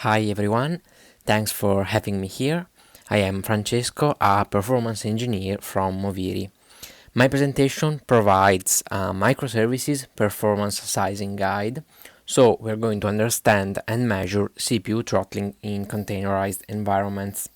Hi everyone, thanks for having me here. I am Francesco, a performance engineer from Moviri. My presentation provides a microservices performance sizing guide, so we're going to understand and measure CPU throttling in containerized environments.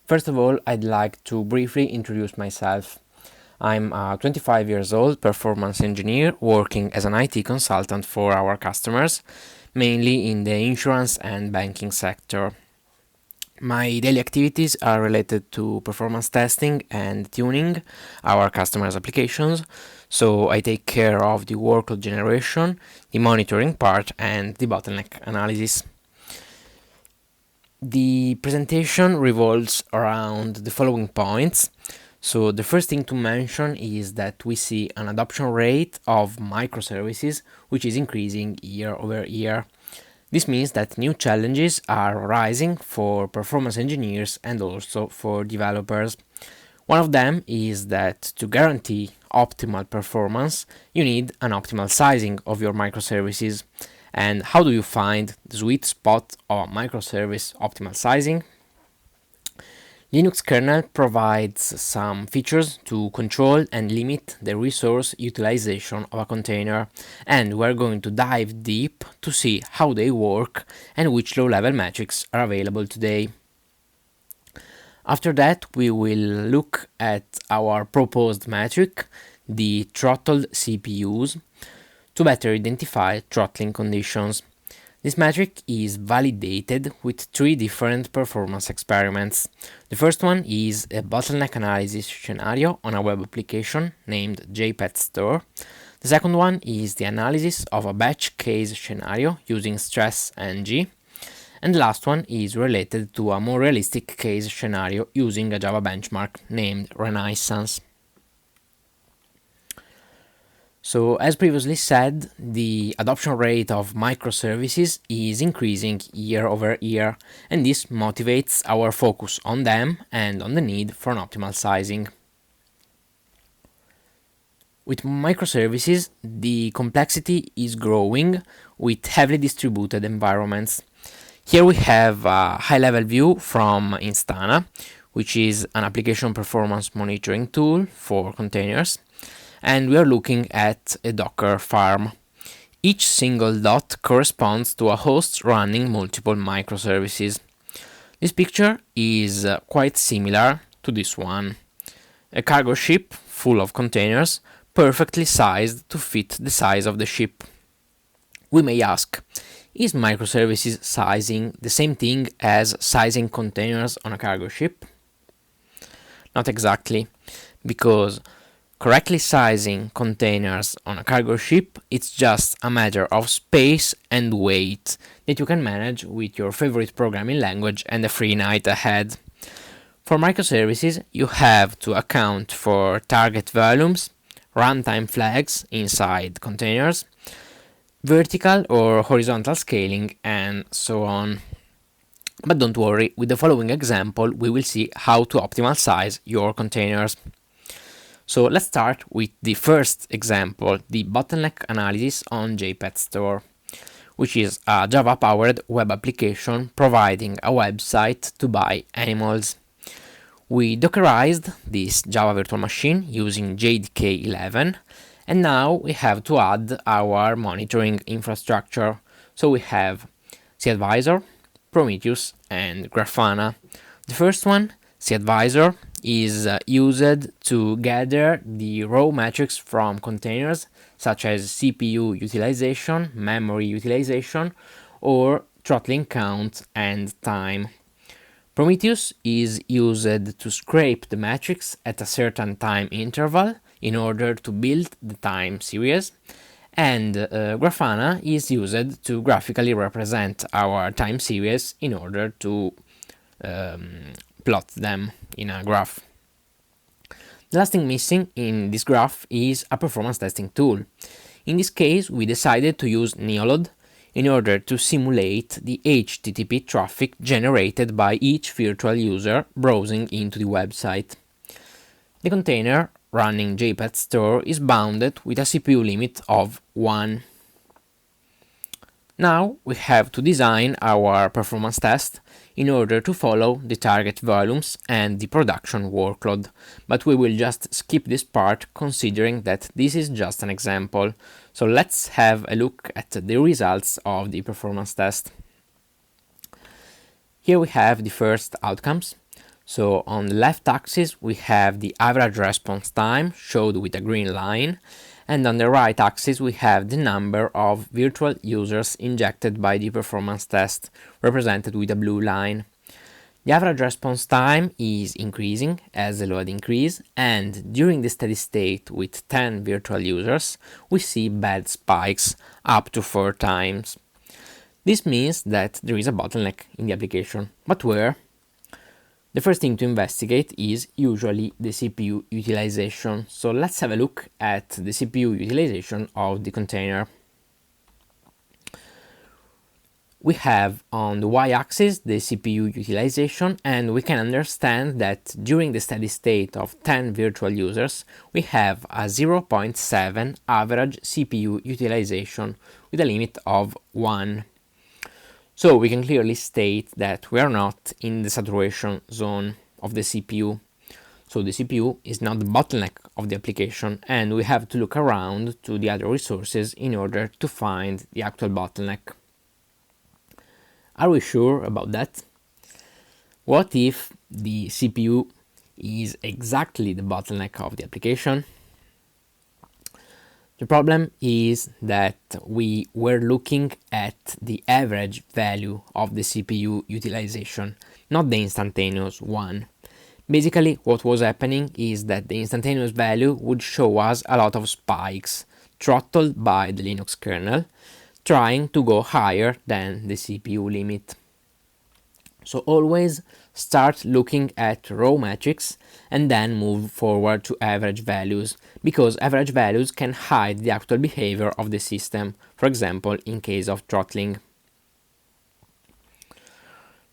First of all, I'd like to briefly introduce myself. I'm a 25 years old performance engineer working as an IT consultant for our customers, mainly in the insurance and banking sector. My daily activities are related to performance testing and tuning our customers' applications, so I take care of the workload generation, the monitoring part, and the bottleneck analysis. The presentation revolves around the following points. So the first thing to mention is that we see an adoption rate of microservices which is increasing year over year. This means that new challenges are arising for performance engineers and also for developers. One of them is that to guarantee optimal performance, you need an optimal sizing of your microservices. And how do you find the sweet spot of microservice optimal sizing? Linux kernel provides some features to control and limit the resource utilization of a container, and we're going to dive deep to see how they work and which low-level metrics are available today. After that, we will look at our proposed metric, the throttled CPUs, to better identify throttling conditions. This metric is validated with three different performance experiments. The first one is a bottleneck analysis scenario on a web application named JpetStore. The second one is the analysis of a batch case scenario using stress-ng. And the last one is related to a more realistic case scenario using a Java benchmark named Renaissance. So, as previously said, the adoption rate of microservices is increasing year over year, and this motivates our focus on them and on the need for an optimal sizing. With microservices, the complexity is growing with heavily distributed environments. Here we have a high-level view from Instana, which is an application performance monitoring tool for containers. And we are looking at a Docker farm. Each single dot corresponds to a host running multiple microservices. This picture is quite similar to this one. A cargo ship full of containers, perfectly sized to fit the size of the ship. We may ask, is microservices sizing the same thing as sizing containers on a cargo ship? Not exactly, because correctly sizing containers on a cargo ship, it's just a matter of space and weight that you can manage with your favorite programming language and a free night ahead. For microservices, you have to account for target volumes, runtime flags inside containers, vertical or horizontal scaling, and so on. But don't worry, with the following example, we will see how to optimal size your containers. So let's start with the first example, the bottleneck analysis on JpetStore, which is a Java-powered web application providing a website to buy animals. We Dockerized this Java virtual machine using JDK 11, and now we have to add our monitoring infrastructure. So we have cAdvisor, Prometheus, and Grafana. The first one, cAdvisor, is used to gather the raw metrics from containers such as CPU utilization, memory utilization, or throttling count and time. Prometheus is used to scrape the metrics at a certain time interval in order to build the time series, and Grafana is used to graphically represent our time series in order to plot them in a graph. The last thing missing in this graph is a performance testing tool. In this case, we decided to use Neolod in order to simulate the HTTP traffic generated by each virtual user browsing into the website. The container running JpetStore is bounded with a CPU limit of 1. Now we have to design our performance test in order to follow the target volumes and the production workload, but we will just skip this part considering that this is just an example. So let's have a look at the results of the performance test. Here we have the first outcomes. So on the left axis we have the average response time showed with a green line, and on the right axis we have the number of virtual users injected by the performance test, represented with a blue line. The average response time is increasing as the load increases, and during the steady state with 10 virtual users, we see bad spikes up to 4 times. This means that there is a bottleneck in the application, but where? The first thing to investigate is usually the CPU utilization. So let's have a look at the CPU utilization of the container. We have on the y-axis the CPU utilization, and we can understand that during the steady state of 10 virtual users, we have a 0.7 average CPU utilization with a limit of 1. So we can clearly state that we are not in the saturation zone of the CPU. So the CPU is not the bottleneck of the application, and we have to look around to the other resources in order to find the actual bottleneck. Are we sure about that? What if the CPU is exactly the bottleneck of the application? The problem is that we were looking at the average value of the CPU utilization, not the instantaneous one. Basically, what was happening is that the instantaneous value would show us a lot of spikes, throttled by the Linux kernel, trying to go higher than the CPU limit. So always start looking at raw metrics and then move forward to average values, because average values can hide the actual behavior of the system, for example in case of throttling.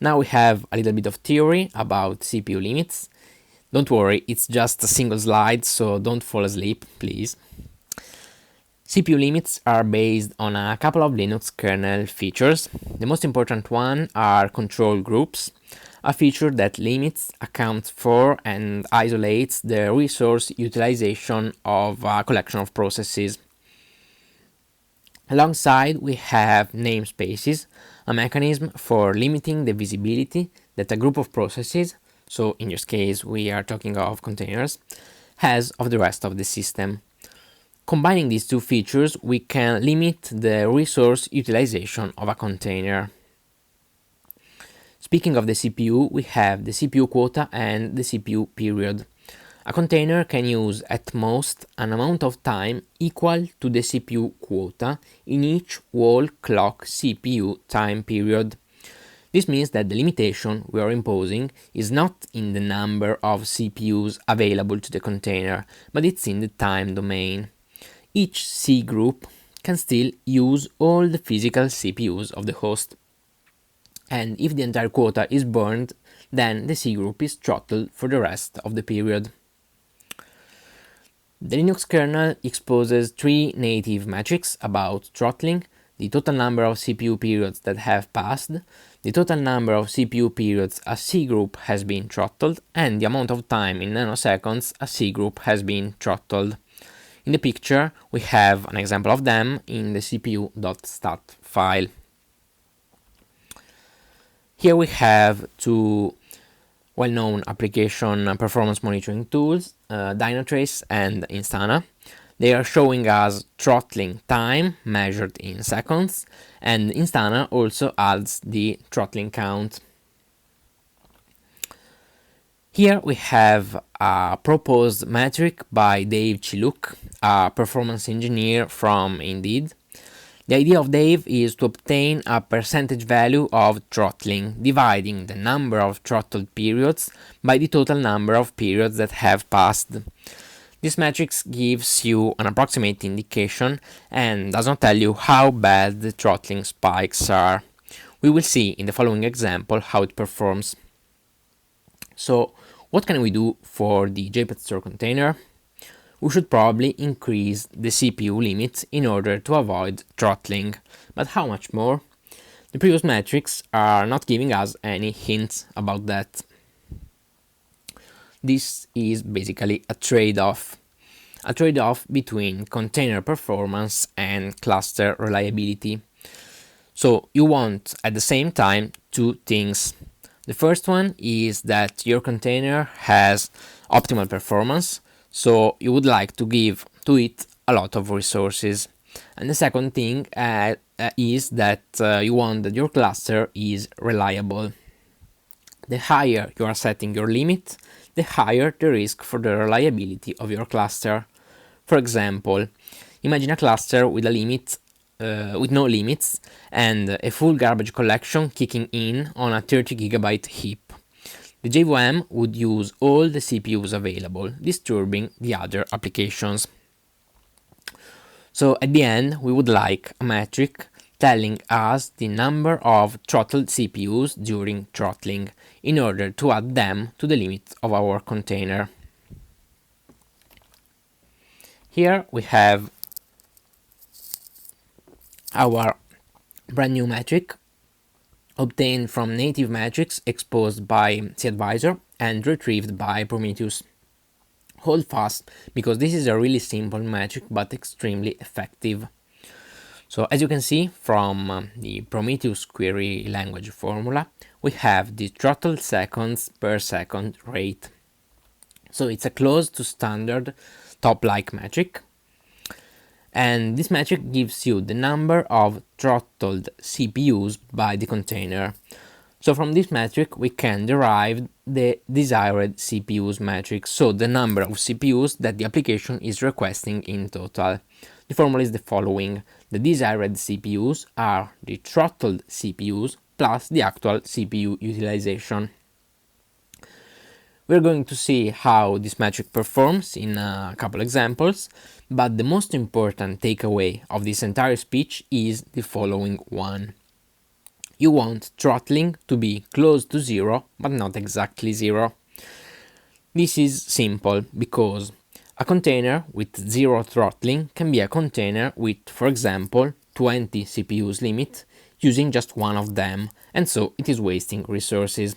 Now we have a little bit of theory about CPU limits. Don't worry, it's just a single slide, so don't fall asleep, please. CPU limits are based on a couple of Linux kernel features. The most important one are control groups, a feature that limits, accounts for, and isolates the resource utilization of a collection of processes. Alongside, we have namespaces, a mechanism for limiting the visibility that a group of processes, so in this case we are talking of containers, has of the rest of the system. Combining these two features, we can limit the resource utilization of a container. Speaking of the CPU, we have the CPU quota and the CPU period. A container can use at most an amount of time equal to the CPU quota in each whole clock CPU time period. This means that the limitation we are imposing is not in the number of CPUs available to the container, but it's in the time domain. Each cgroup can still use all the physical CPUs of the host. And if the entire quota is burned, then the cgroup is throttled for the rest of the period. The Linux kernel exposes 3 native metrics about throttling: the total number of CPU periods that have passed, the total number of CPU periods a cgroup has been throttled, and the amount of time in nanoseconds a cgroup has been throttled. In the picture, we have an example of them in the cpu.stat file. Here we have 2 well-known application performance monitoring tools, Dynatrace and Instana. They are showing us throttling time measured in seconds, and Instana also adds the throttling count. Here we have a proposed metric by Dave Chiluk, a performance engineer from Indeed. The idea of Dave is to obtain a percentage value of throttling, dividing the number of throttled periods by the total number of periods that have passed. This metric gives you an approximate indication and does not tell you how bad the throttling spikes are. We will see in the following example how it performs. So, what can we do for the JpetStore container? we should probably increase the CPU limit in order to avoid throttling. But how much more? The previous metrics are not giving us any hints about that. This is basically a trade-off between container performance and cluster reliability. So you want at the same time two things. The first one is that your container has optimal performance, so you would like to give to it a lot of resources. And the second thing is that you want that your cluster is reliable. The higher you are setting your limit, the higher the risk for the reliability of your cluster. For example, imagine a cluster with a limit with no limits and a full garbage collection kicking in on a 30 GB heap. The JVM would use all the CPUs available, disturbing the other applications. So at the end, we would like a metric telling us the number of throttled CPUs during throttling in order to add them to the limit of our container. Here we have our brand new metric obtained from native metrics exposed by cAdvisor and retrieved by Prometheus. Hold fast, because this is a really simple metric but extremely effective. So as you can see from the Prometheus query language formula, we have the throttle seconds per second rate. So it's a close to standard top-like metric. And this metric gives you the number of throttled CPUs by the container. So from this metric we can derive the desired CPUs metric, so the number of CPUs that the application is requesting in total. The formula is the following: the desired CPUs are the throttled CPUs plus the actual CPU utilization. We're going to see how this metric performs in a couple examples, but the most important takeaway of this entire speech is the following one. You want throttling to be close to zero, but not exactly zero. This is simple because a container with zero throttling can be a container with, for example, 20 CPUs limit, using just one of them, and so it is wasting resources.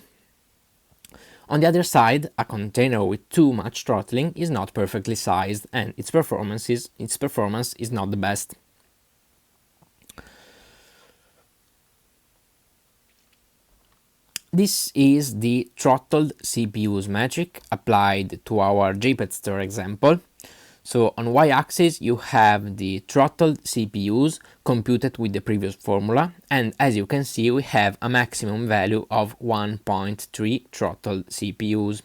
On the other side, a container with too much throttling is not perfectly sized and its performance is not the best. This is the throttled CPUs metric applied to our JpetStore example. So on y-axis you have the throttled CPUs computed with the previous formula, and as you can see we have a maximum value of 1.3 throttled CPUs.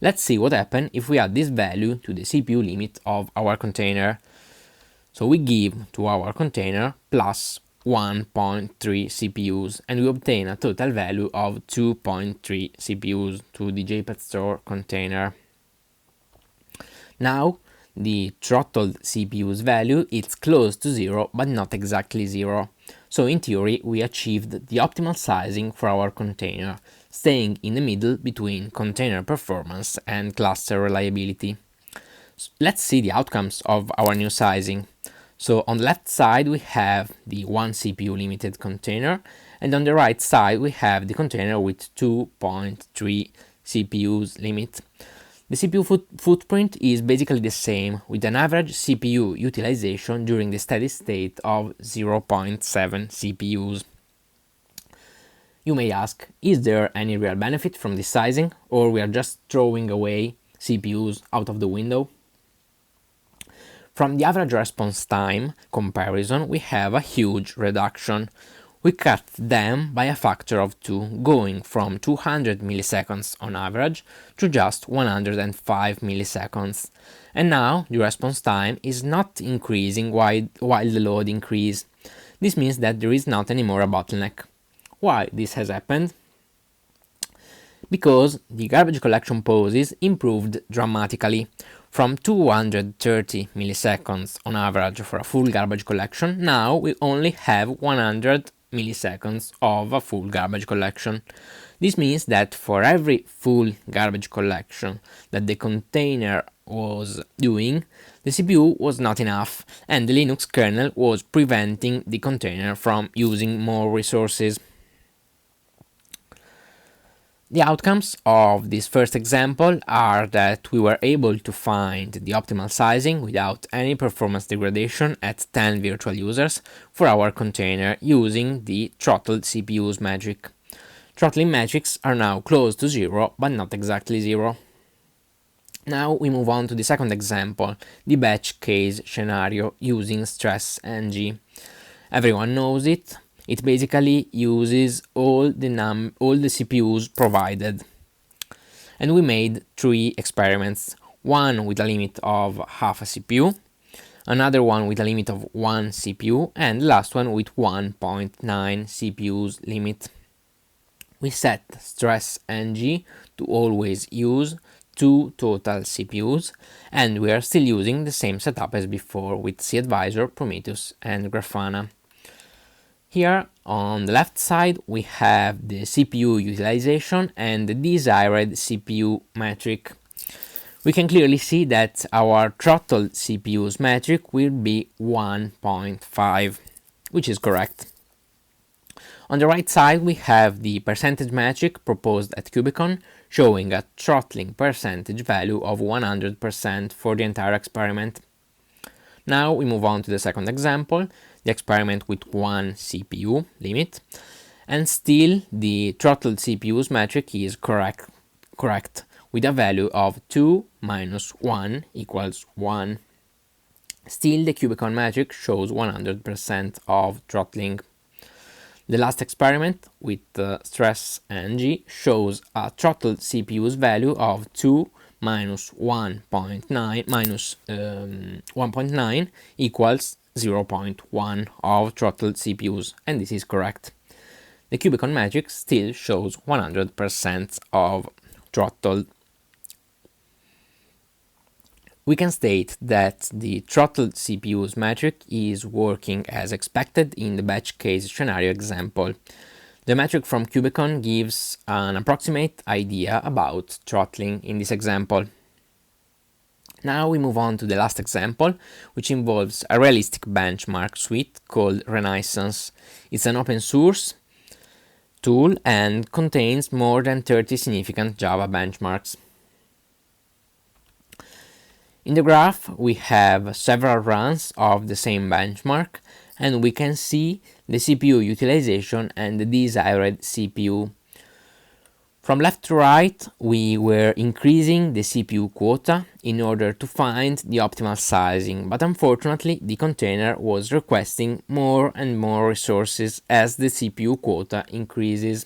Let's see what happens if we add this value to the CPU limit of our container. So we give to our container plus 1.3 CPUs and we obtain a total value of 2.3 CPUs to the JpetStore container. Now the throttled CPU's value is close to zero but not exactly zero. So in theory we achieved the optimal sizing for our container, staying in the middle between container performance and cluster reliability. So let's see the outcomes of our new sizing. So on the left side we have the 1 CPU limited container, and on the right side we have the container with 2.3 CPUs limit. The CPU footprint is basically the same, with an average CPU utilization during the steady state of 0.7 CPUs. You may ask, is there any real benefit from this sizing, or we are just throwing away CPUs out of the window? From the average response time comparison, we have a huge reduction. We cut them by a factor of 2, going from 200 milliseconds on average to just 105 milliseconds. And now the response time is not increasing while the load increases. This means that there is not anymore a bottleneck. Why this has happened? Because the garbage collection poses improved dramatically. From 230 milliseconds on average for a full garbage collection, now we only have 100 milliseconds of a full garbage collection. This means that for every full garbage collection that the container was doing, the CPU was not enough, and the Linux kernel was preventing the container from using more resources. The outcomes of this first example are that we were able to find the optimal sizing without any performance degradation at 10 virtual users for our container using the throttled CPU's magic. Throttling metrics are now close to 0, but not exactly 0. Now we move on to the second example, the batch case scenario using stress-ng. Everyone knows it. It basically uses all the CPUs provided. And we made 3 experiments, one with a limit of half a CPU, another one with a limit of 1 CPU, and the last one with 1.9 CPUs limit. We set stress-ng to always use 2 total CPUs, and we are still using the same setup as before with cAdvisor, Prometheus, and Grafana. Here on the left side we have the CPU utilization and the desired CPU metric. We can clearly see that our throttled CPU's metric will be 1.5, which is correct. On the right side we have the percentage metric proposed at Kubecon, showing a throttling percentage value of 100% for the entire experiment. Now we move on to the second example, the experiment with 1 CPU limit, and still the throttled CPU's metric is correct with a value of 2 minus 1 equals 1. Still the Kubecon metric shows 100% of throttling. The last experiment with stress-ng shows a throttled CPU's value of 2 minus 1.9 minus 1.9 equals 0.1 of throttled CPUs, and this is correct. The Kubecon metric still shows 100% of throttled. We can state that the throttled CPU's metric is working as expected in the batch case scenario example. The metric from Kubecon gives an approximate idea about throttling in this example. Now we move on to the last example, which involves a realistic benchmark suite called Renaissance. It's an open source tool and contains more than 30 significant Java benchmarks. In the graph, we have several runs of the same benchmark, and we can see the CPU utilization and the desired CPU. From left to right, we were increasing the CPU quota in order to find the optimal sizing, but unfortunately the container was requesting more and more resources as the CPU quota increases.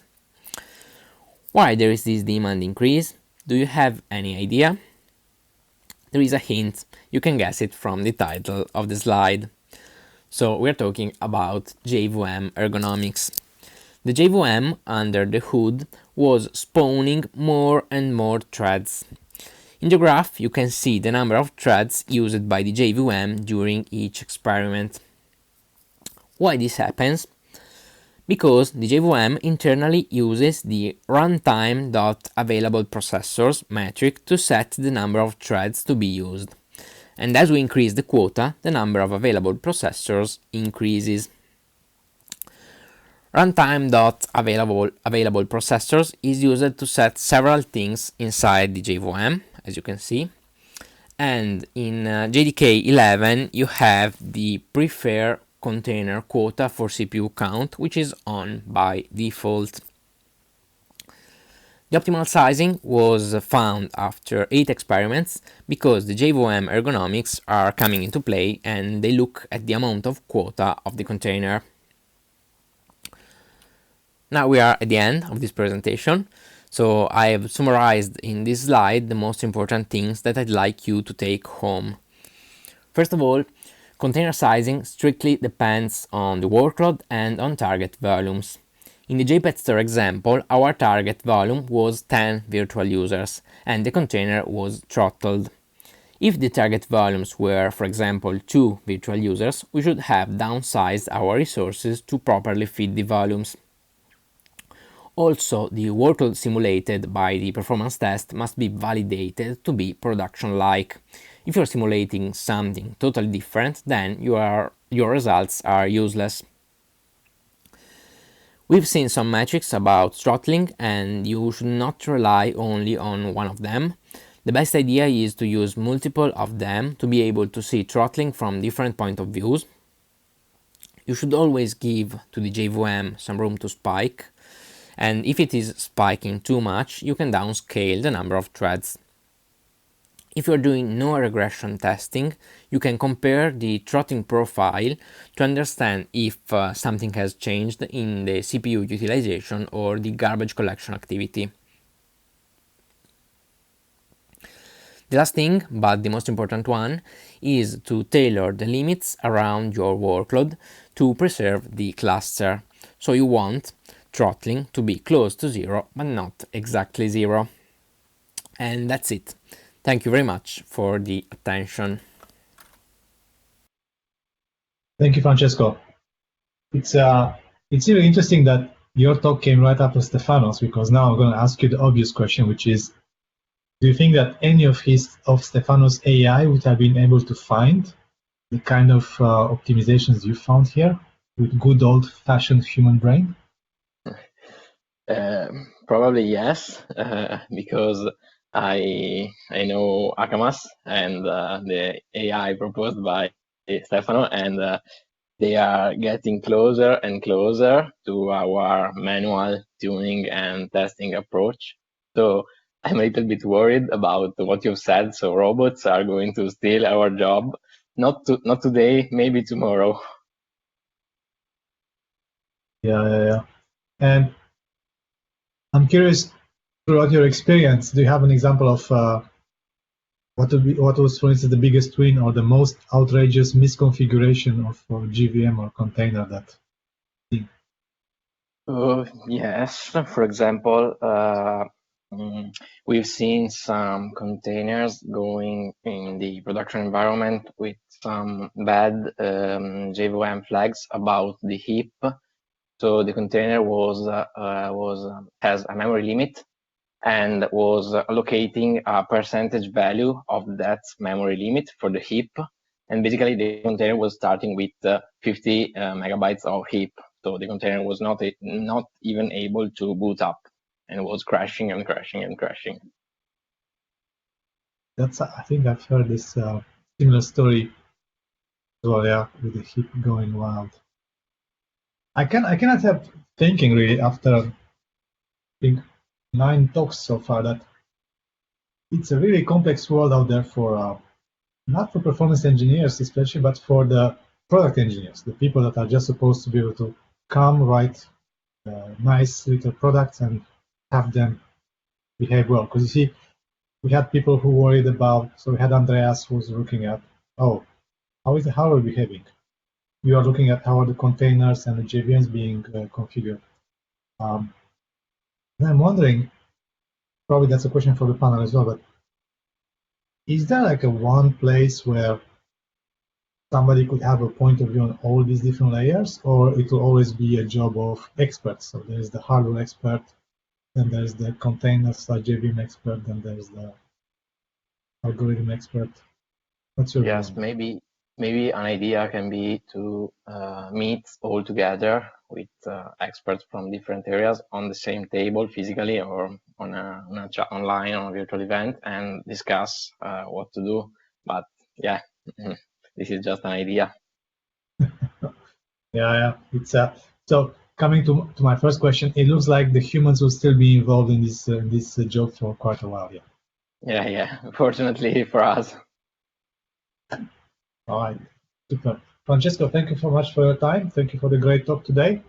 Why there is this demand increase? Do you have any idea? There is a hint, you can guess it from the title of the slide. So we're talking about JVM Ergonomics. The JVM under the hood was spawning more and more threads. In the graph you can see the number of threads used by the JVM during each experiment. Why this happens? Because the JVM internally uses the runtime.availableProcessors metric to set the number of threads to be used. And as we increase the quota, the number of available processors increases. Runtime.availableProcessors is used to set several things inside the JVM, as you can see. And in JDK 11 you have the prefer container quota for CPU count, which is on by default. The optimal sizing was found after 8 experiments because the JVM ergonomics are coming into play and they look at the amount of quota of the container. Now we are at the end of this presentation, so I have summarized in this slide the most important things that I'd like you to take home. First of all, container sizing strictly depends on the workload and on target volumes. In the JpetStore example, our target volume was 10 virtual users and the container was throttled. If the target volumes were, for example, 2 virtual users, we should have downsized our resources to properly fit the volumes. Also, the workload simulated by the performance test must be validated to be production-like. If you're simulating something totally different, then your results are useless. We've seen some metrics about throttling, and you should not rely only on one of them. The best idea is to use multiple of them to be able to see throttling from different point of views. You should always give to the JVM some room to spike, and if it is spiking too much, you can downscale the number of threads. If you're doing no regression testing, you can compare the throttling profile to understand if something has changed in the CPU utilization or the garbage collection activity. The last thing, but the most important one, is to tailor the limits around your workload to preserve the cluster. So you want throttling to be close to zero, but not exactly zero. And that's it. Thank you very much for the attention. Thank you, Francesco. It's really interesting that your talk came right after Stefano's, because now I'm going to ask you the obvious question, which is, do you think that any of Stefano's AI would have been able to find the kind of optimizations you found here with good old-fashioned human brain? Probably yes, because I know Akamas and the AI proposed by Stefano, and they are getting closer and closer to our manual tuning and testing approach. So I'm a little bit worried about what you've said. So robots are going to steal our job. Not today, maybe tomorrow. Yeah. And I'm curious, throughout your experience, do you have an example of what was, for instance, the biggest win or the most outrageous misconfiguration of JVM or container that? Yes, for example, we've seen some containers going in the production environment with some bad JVM flags about the heap. So the container has a memory limit and was allocating a percentage value of that memory limit for the heap. And basically the container was starting with 50 megabytes of heap. So the container was not even able to boot up, and was crashing and crashing and crashing. I think I've heard this similar story as well, yeah, with the heap going wild. I cannot help thinking, really, after I think 9 talks so far, that it's a really complex world out there for not for performance engineers especially, but for the product engineers, the people that are just supposed to be able to come, write nice little products and have them behave well. Because you see, we had people who worried about, so we had Andreas who was looking at, how is the hardware behaving? We are looking at how are the containers and the JVMs being configured. And I'm wondering, probably that's a question for the panel as well, but is there like a one place where somebody could have a point of view on all these different layers, or it will always be a job of experts? So there's the hardware expert, then there's the containers JVM expert, then there's the algorithm expert. What's your Yes, view? maybe an idea can be to meet all together with experts from different areas on the same table physically or on a chat online on a virtual event and discuss what to do. But yeah, this is just an idea. Yeah. It's so coming to my first question. It looks like the humans will still be involved in this job for quite a while. Yeah. Fortunately for us. All right, super. Francesco, thank you so much for your time. Thank you for the great talk today.